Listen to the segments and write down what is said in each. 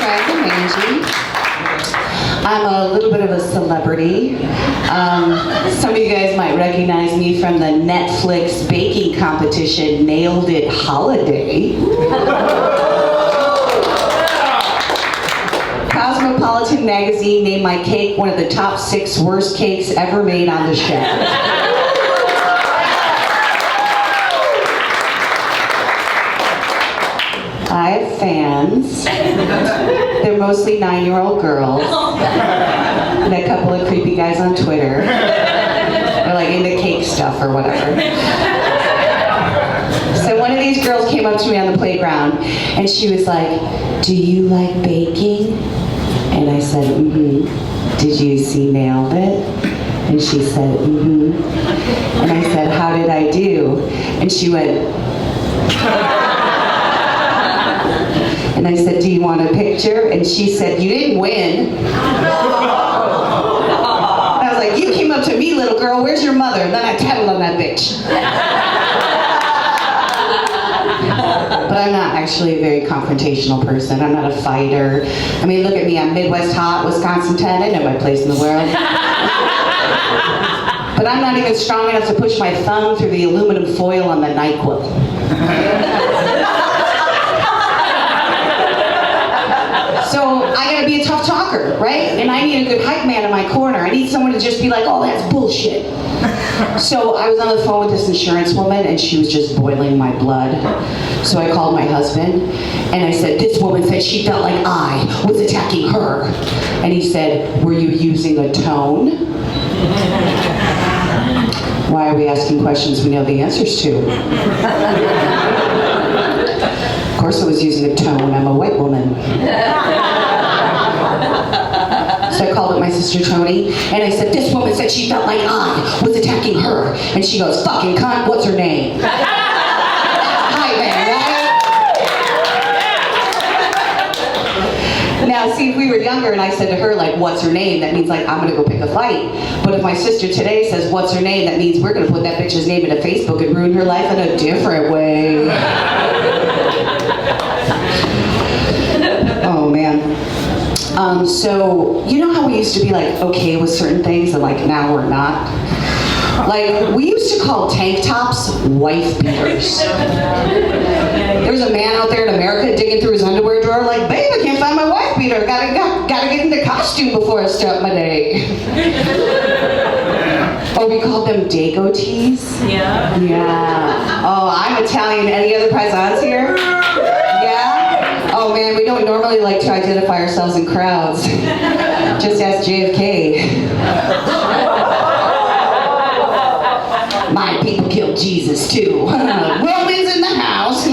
friend, I'm Angie. I'm a little bit of a celebrity. Some of you guys might recognize me from the Netflix baking competition, Nailed It Holiday. Cosmopolitan magazine named my cake one of the top 6 worst cakes ever made on the show. I have fans. They're mostly 9-year-old girls and a couple of creepy guys on Twitter. They're like into cake stuff or whatever. So one of these girls came up to me on the playground and she was like, "Do you like baking?" And I said, "Mm-hmm. Did you see Nailed It?" And she said, "Mm-hmm." And I said, "How did I do?" And she went, and I said, "Do you want a picture?" And she said, "You didn't win." I was like, "You came up to me, little girl, where's your mother?" And then I tattled on that bitch. But I'm not actually a very confrontational person. I'm not a fighter. I mean, look at me, I'm Midwest hot, Wisconsin 10, I know my place in the world. But I'm not even strong enough to push my thumb through the aluminum foil on the NyQuil. So I gotta be a tough talker, right? And I need a good hype man in my corner. I need someone to just be like, "Oh, that's bullshit." So I was on the phone with this insurance woman and she was just boiling my blood. So I called my husband and I said, "This woman said she felt like I was attacking her." And he said, "Were you using a tone?" Why are we asking questions we know the answers to? Of course I was using a tone, I'm a white woman. So I called up my sister Tony, and I said, "This woman said she felt like I was attacking her." And she goes, "Fucking cunt, what's her name?" Hi, man, right? Now, see, if we were younger and I said to her, like, "What's her name?" that means, like, I'm gonna go pick a fight. But if my sister today says, "What's her name?" that means we're gonna put that bitch's name into Facebook and ruin her life in a different way. Oh, man. So, you know how we used to be like okay with certain things and like now we're not? Like, we used to call tank tops wife beaters. There's a man out there in America digging through his underwear drawer like, "Babe, I can't find my wife beater. Gotta get into costume before I start my day." Oh, we called them Dago tees? Yeah. Yeah. Oh, I'm Italian. Any other paisans here? Yeah? Oh man, we don't normally like to identify ourselves in crowds. Just ask JFK. My people killed Jesus too. Romans in the house.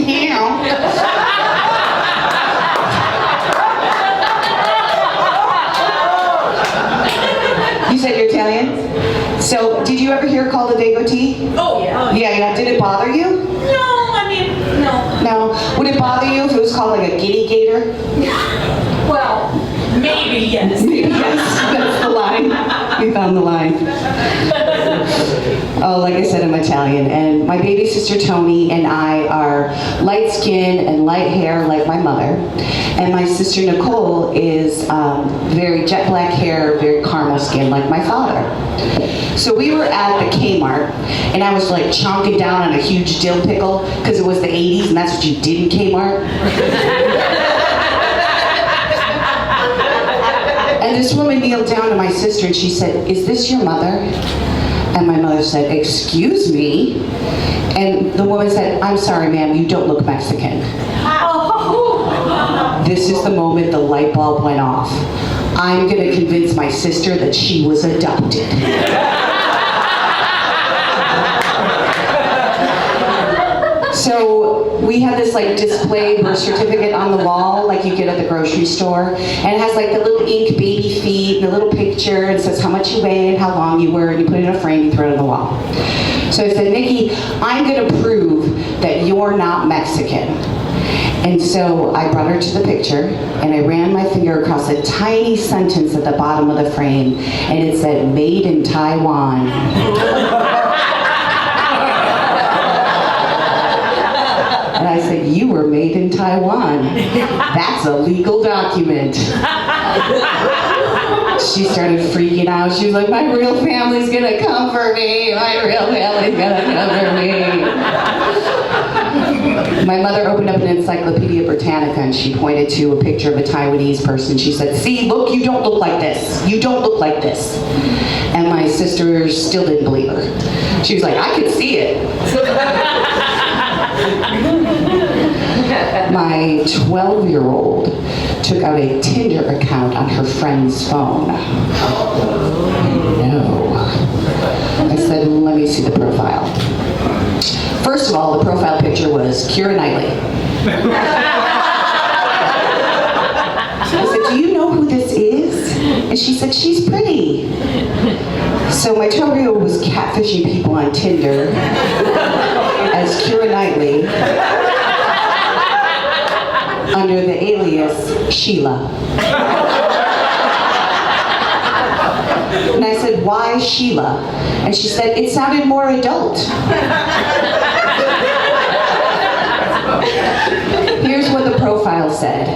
You said you're Italian? So, did you ever hear called a Dago tea? Oh, yeah. Yeah. Did it bother you? No, I mean, no. No. Would it bother you if it was called like a guinea gator? Well, maybe yes. Maybe yes. That's the line. We found the line. Oh, like I said, I'm Italian, and my baby sister Tony and I are light skin and light hair like my mother, and my sister Nicole is very jet black hair, very caramel skin like my father. So we were at the Kmart, and I was like chonking down on a huge dill pickle because it was the 80s, and that's what you did in Kmart. And this woman kneeled down to my sister and she said, "Is this your mother?" And my mother said, "Excuse me?" And the woman said, "I'm sorry, ma'am, you don't look Mexican." This is the moment the light bulb went off. I'm gonna convince my sister that she was adopted. So we had this like display birth certificate on the wall like you get at the grocery store, and it has like the little ink baby feet and a little picture and says how much you weigh and how long you were, and you put it in a frame, you throw it on the wall. So I said, "Nikki, I'm gonna prove that you're not Mexican." And so I brought her to the picture and I ran my finger across a tiny sentence at the bottom of the frame, and it said, "Made in Taiwan." And I said, "You were made in Taiwan." Taiwan. That's a legal document. She started freaking out. She was like, my real family's gonna come for me. My real family's gonna come for me. My mother opened up an Encyclopedia Britannica and she pointed to a picture of a Taiwanese person. She said, see, look, you don't look like this. You don't look like this. And my sister still didn't believe her. She was like, I could see it. My 12-year-old took out a Tinder account on her friend's phone. No. I said, let me see the profile. First of all, the profile picture was Keira Knightley. I said, do you know who this is? And she said, she's pretty. So my 12-year-old was catfishing people on Tinder as Keira Knightley under the alias Sheila. And I said, why Sheila? And she said, it sounded more adult. Here's what the profile said.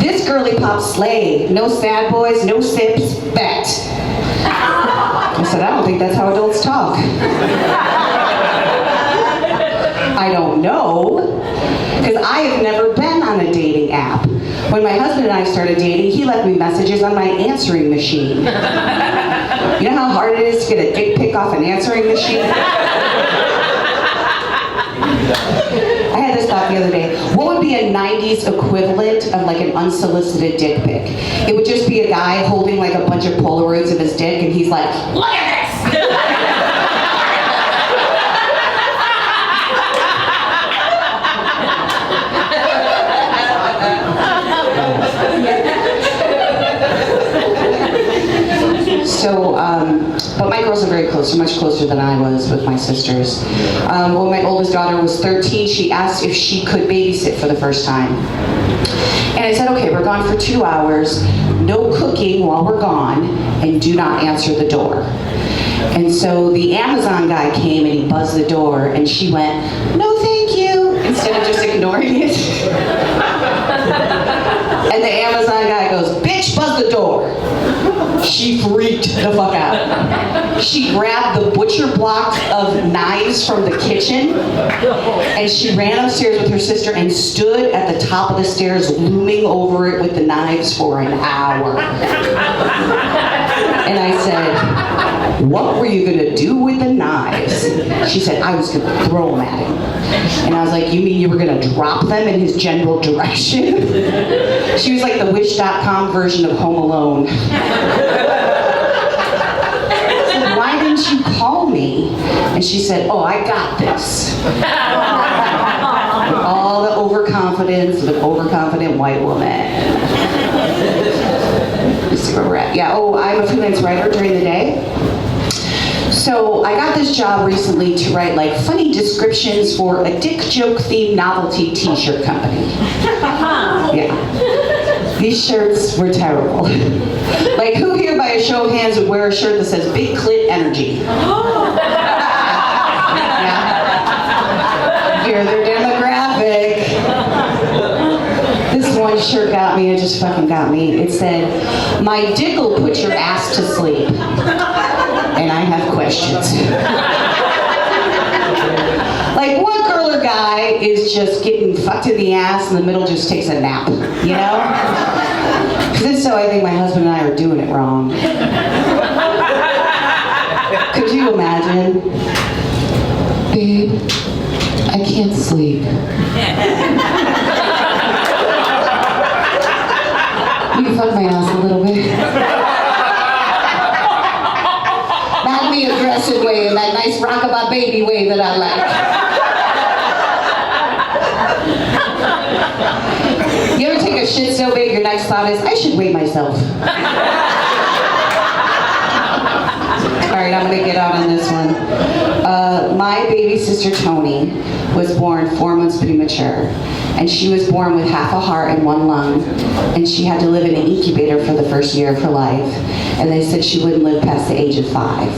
This girly pop slay. No sad boys, no sips, bet. I said, I don't think that's how adults talk. I don't know, because I have never been on a dating app. When my husband and I started dating, he left me messages on my answering machine. You know how hard it is to get a dick pic off an answering machine? I had this thought the other day. What would be a 90s equivalent of like an unsolicited dick pic? It would just be a guy holding like a bunch of Polaroids of his dick and he's like, look at this! So, but my girls are very close, much closer than I was with my sisters. When my oldest daughter was 13, she asked if she could babysit for the first time. And I said, okay, we're gone for 2 hours, no cooking while we're gone, and do not answer the door. And so the Amazon guy came and he buzzed the door, and she went, no thank you, instead of just ignoring it. And the Amazon guy goes, bitch, buzz the door. She freaked the fuck out. She grabbed the butcher block of knives from the kitchen and she ran upstairs with her sister and stood at the top of the stairs looming over it with the knives for an hour. And I said, what were you gonna do with the knives? She said, I was gonna throw them at him. And I was like, you mean you were gonna drop them in his general direction? She was like the Wish.com version of Home Alone. I said, why didn't you call me? And she said, oh, I got this. All the overconfidence of an overconfident white woman. Let's see where we're at. Yeah, oh, I'm a freelance writer during the day. So I got this job recently to write like funny descriptions for a dick joke themed novelty t-shirt company. Yeah. These shirts were terrible. Like who here by a show of hands would wear a shirt that says big clit energy? Yeah. You're their demographic. This one shirt got me, it just fucking got me. It said, my dick'll put your ass to sleep. And I have questions. Like, what girl or guy is just getting fucked in the ass in the middle just takes a nap, you know? Because if so, I think my husband and I are doing it wrong. Could you imagine? Babe, I can't sleep. You can fuck my ass a little bit. Not the aggressive way, in that nice rockabye baby way that I like. You ever take a shit so big your next thought is, I should weigh myself. Alright, I'm gonna get out on this one. My baby sister Tony was born 4 months premature. And she was born with half a heart and 1 lung. And she had to live in an incubator for the first year of her life. And they said she wouldn't live past the age of 5.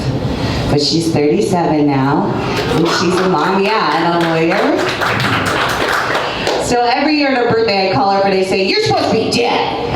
But she's 37 now, and she's a mom, yeah, and a lawyer. So every year on her birthday, I call her up and I say, "You're supposed to be dead."